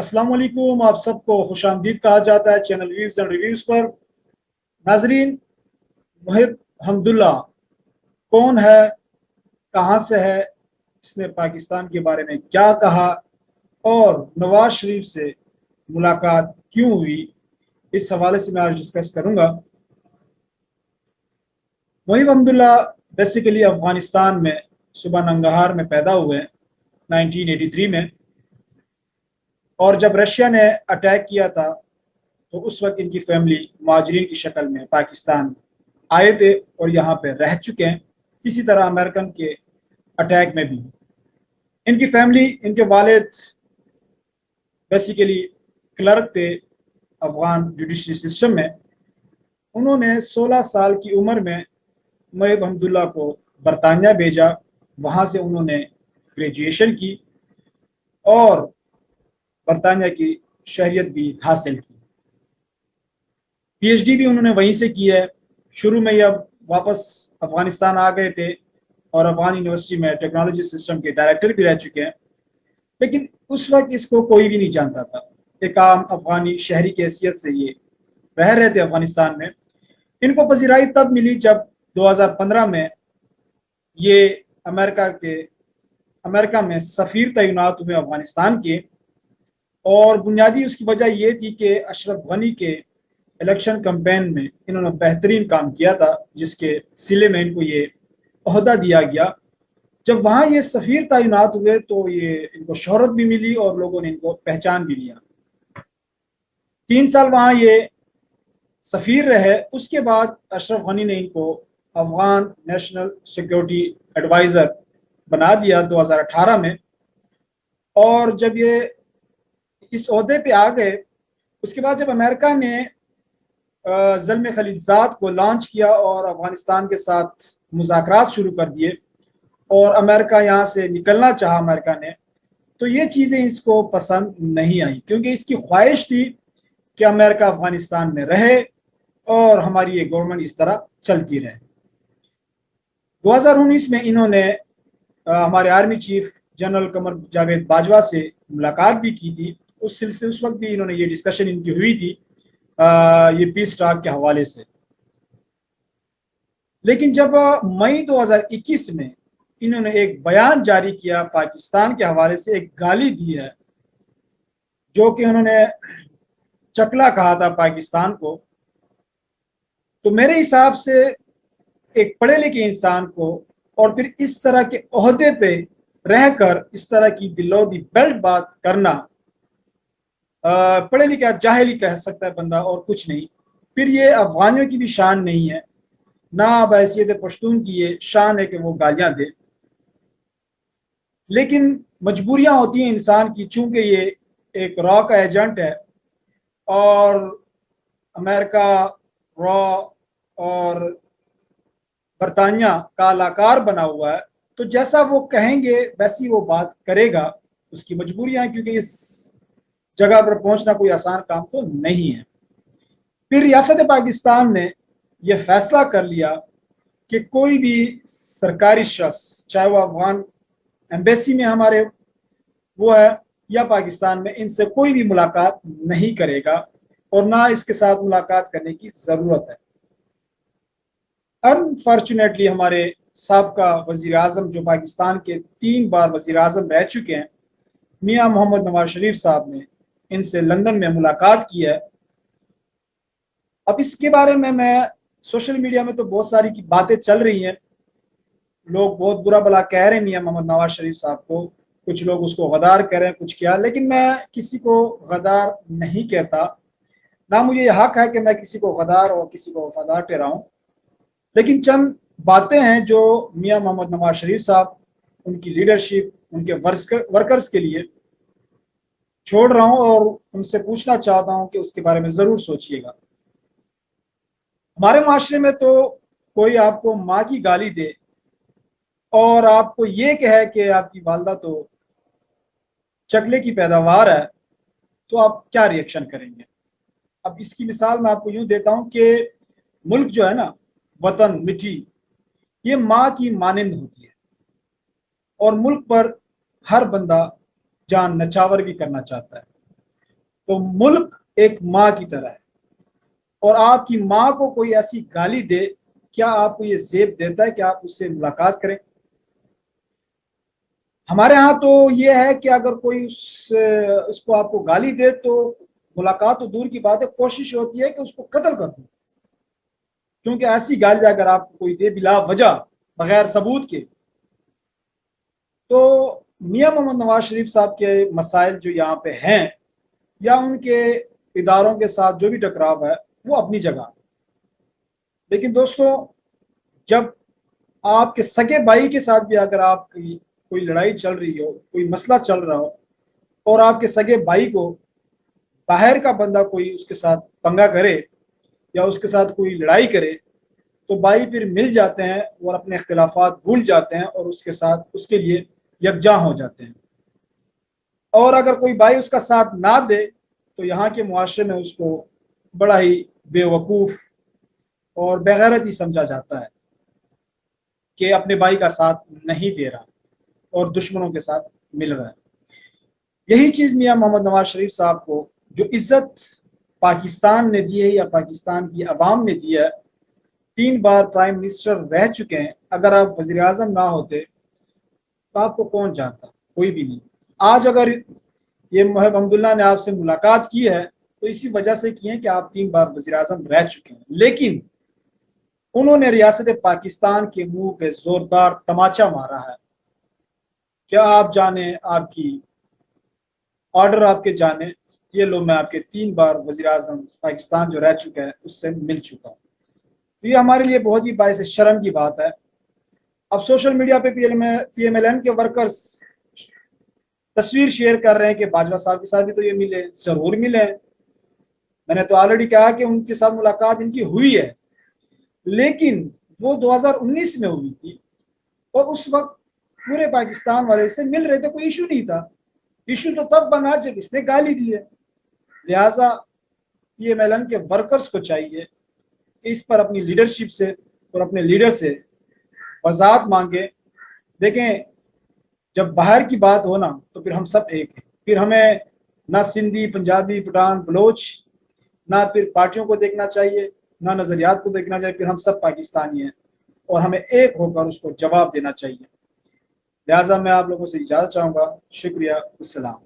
अस्सलाम वालेकुम। आप सबको खुश आमदीद कहा जाता है चैनल व्यूज एंड रिव्यूज पर। नाजरीन, मुहिब हमदुल्ला कौन है, कहाँ से है, इसने पाकिस्तान के बारे में क्या कहा और नवाज शरीफ से मुलाकात क्यों हुई, इस हवाले से मैं आज डिस्कस करूंगा। मुहिब हमदुल्ला बेसिकली अफगानिस्तान में सुबह नंगहार में पैदा हुए हैं 1983 में, और जब रशिया ने अटैक किया था तो उस वक्त इनकी फैमिली मुहाजिरीन की शक्ल में पाकिस्तान आए थे और यहाँ पे रह चुके हैं। इसी तरह अमेरिकन के अटैक में भी इनकी फैमिली, इनके वालिद बेसिकली क्लर्क थे अफगान जुडिशरी सिस्टम में। उन्होंने 16 साल की उम्र में मुहिब हमदुल्ला को बरतानिया भेजा। वहाँ से उन्होंने ग्रेजुएशन की और बरतानिया की शहरियत भी हासिल की। पीएचडी भी उन्होंने वहीं से की है। शुरू में ये अब वापस अफगानिस्तान आ गए थे और अफगान यूनिवर्सिटी में टेक्नोलॉजी सिस्टम के डायरेक्टर भी रह चुके हैं, लेकिन उस वक्त इसको कोई भी नहीं जानता था। एक आम अफगानी शहरी की हैसियत से ये रह रहे थे अफगानिस्तान में। इनको पजीराई तब मिली जब 2015 में ये अमेरिका में सफ़ीर तैनात हुए अफगानिस्तान के, और बुनियादी उसकी वजह ये थी कि अशरफ गनी के इलेक्शन कैंपेन में इन्होंने बेहतरीन काम किया था, जिसके सिले में इनको ये ओहदा दिया गया। जब वहाँ ये सफ़ीर तैनात हुए तो ये इनको शोहरत भी मिली और लोगों ने इनको पहचान भी लिया। 3 साल वहाँ ये सफ़ीर रहे। उसके बाद अशरफ गनी ने इनको अफगान नेशनल सिक्योरिटी एडवाइज़र बना दिया 2018 में, और जब ये इस ओहदे पे आ गए, उसके बाद जब अमेरिका ने ज़ल्म खलीलजाद को लॉन्च किया और अफगानिस्तान के साथ मुज़ाकरात शुरू कर दिए और अमेरिका यहाँ से निकलना चाहा अमेरिका ने, तो ये चीज़ें इसको पसंद नहीं आई, क्योंकि इसकी ख्वाहिश थी कि अमेरिका अफगानिस्तान में रहे और हमारी ये गवर्नमेंट इस तरह चलती रहे। 2019 में इन्होंने हमारे army chief general Qamar Javed Bajwa से मुलाकात भी की थी। उस सिलसिले उस वक्त भी इन्होंने ये डिस्कशन इनकी हुई थी ये पीस टॉक के हवाले से। लेकिन जब मई 2021 में इन्होंने एक बयान जारी किया पाकिस्तान के हवाले से, एक गाली दी है जो कि उन्होंने चकला कहा था पाकिस्तान को, तो मेरे हिसाब से एक पढ़े लिखे इंसान को और फिर इस तरह के ओहदे पे रहकर इस तरह की बिलो दी बेल्ट बात करना, पढ़े लिखा जाहिल कह सकता है बंदा और कुछ नहीं। फिर ये अफगानियों की भी शान नहीं है, ना बहैसियत पश्तून की ये शान है कि वो गालियां दे, लेकिन मजबूरियां होती हैं इंसान की। चूंकि ये एक रॉ का एजेंट है और अमेरिका रॉ और बरतानिया का अलाकार बना हुआ है, तो जैसा वो कहेंगे वैसी वो बात करेगा। उसकी मजबूरियां हैं, क्योंकि इस जगह पर पहुंचना कोई आसान काम तो नहीं है। फिर रियासत पाकिस्तान ने यह फैसला कर लिया कि कोई भी सरकारी शख्स, चाहे वो अफगान एम्बेसी में हमारे वो है या पाकिस्तान में, इनसे कोई भी मुलाकात नहीं करेगा और ना इसके साथ मुलाकात करने की ज़रूरत है। अनफॉर्चुनेटली हमारे साबका वज़ीर आज़म, जो पाकिस्तान के 3 बार वज़ीर आज़म रह चुके हैं, मियाँ मोहम्मद नवाज शरीफ साहब ने इनसे लंदन में मुलाकात की है। अब इसके बारे में मैं सोशल मीडिया में तो बहुत सारी की बातें चल रही हैं। लोग बहुत बुरा भला कह रहे हैं मियाँ मोहम्मद नवाज शरीफ साहब को, कुछ लोग उसको गद्दार कह रहे हैं, कुछ किया, लेकिन मैं किसी को गद्दार नहीं कहता, ना मुझे यह हक है कि मैं किसी को गद्दार और किसी को वफादार ठहराऊं। लेकिन चंद बातें हैं जो मियाँ मोहम्मद नवाज शरीफ साहब, उनकी लीडरशिप, उनके वर्कर्स के लिए छोड़ रहा हूं और उनसे पूछना चाहता हूं कि उसके बारे में ज़रूर सोचिएगा। हमारे माशरे में तो कोई आपको माँ की गाली दे और आपको ये कहे कि आपकी वालदा तो चकले की पैदावार है, तो आप क्या रिएक्शन करेंगे? अब इसकी मिसाल मैं आपको यूं देता हूं कि मुल्क जो है ना, वतन, मिट्टी, ये माँ की मानिंद होती है और मुल्क पर हर बंदा जान नछावर भी करना चाहता है। तो मुल्क एक माँ की तरह है, और आपकी माँ को कोई ऐसी गाली दे, क्या आपको ये ज़ेब देता है कि आप उससे मुलाकात करें? हमारे यहाँ तो ये है कि अगर कोई उसको आपको गाली दे तो मुलाकात तो दूर की बात है, कोशिश होती है कि उसको कत्ल कर दो, क्योंकि ऐसी गाली अगर आपको कोई दे बिला वजह, बगैर सबूत के, तो मियाँ मोहम्मद नवाज शरीफ साहब के मसाइल जो यहाँ पे हैं, या उनके इदारों के साथ जो भी टकराव है, वो अपनी जगह। लेकिन दोस्तों, जब आपके सगे भाई के साथ भी अगर आपकी कोई लड़ाई चल रही हो, कोई मसला चल रहा हो, और आपके सगे भाई को बाहर का बंदा कोई उसके साथ पंगा करे या उसके साथ कोई लड़ाई करे, तो भाई फिर मिल जाते हैं और अपने इख्तिलाफात भूल जाते हैं और उसके साथ उसके लिए यकजा हो जाते हैं। और अगर कोई भाई उसका साथ ना दे तो यहाँ के मुआशरे में उसको बड़ा ही बेवकूफ़ और बेगैरत ही समझा जाता है कि अपने भाई का साथ नहीं दे रहा और दुश्मनों के साथ मिल रहा है। यही चीज़ मियाँ मोहम्मद नवाज शरीफ साहब को जो इज्जत पाकिस्तान ने दी है या पाकिस्तान की आवाम ने दी है, 3 बार प्राइम मिनिस्टर रह चुके हैं, अगर आप वज़ीर आज़म ना होते तो आपको कौन जानता? कोई भी नहीं। आज अगर ये मोहब अब्दुल्ला ने आपसे मुलाकात की है तो इसी वजह से की है कि आप 3 बार वज़ीर आज़म रह चुके हैं, लेकिन उन्होंने रियासत पाकिस्तान के मुंह पे जोरदार तमाचा मारा है। क्या आप जाने, आपकी ऑर्डर आपके जाने, ये लो मैं आपके 3 बार वज़ीर आज़म पाकिस्तान जो रह चुका है उससे मिल चुका हूँ। तो ये हमारे लिए बहुत ही बाइस शर्म की बात है। अब सोशल मीडिया पे PMLN के वर्कर्स तस्वीर शेयर कर रहे हैं कि बाजवा साहब के साथ भी तो ये मिले, जरूर मिले। मैंने तो ऑलरेडी कहा कि उनके साथ मुलाकात इनकी हुई है, लेकिन वो 2019 में हुई थी और उस वक्त पूरे पाकिस्तान वाले से मिल रहे थे, कोई इशू नहीं था। इशू तो तब बना जब इसने गाली दी है। लिहाजा PMLN के वर्कर्स को चाहिए कि इस पर अपनी लीडरशिप से और अपने लीडर से वजाहत मांगे। देखें, जब बाहर की बात हो ना तो फिर हम सब एक हैं, फिर हमें ना सिंधी, पंजाबी, पठान, बलोच, ना फिर पार्टियों को देखना चाहिए, ना नज़रियात को देखना चाहिए, फिर हम सब पाकिस्तानी हैं और हमें एक होकर उसको जवाब देना चाहिए। लिहाजा मैं आप लोगों से इजाज़त चाहूँगा। शुक्रिया, अस्सलाम।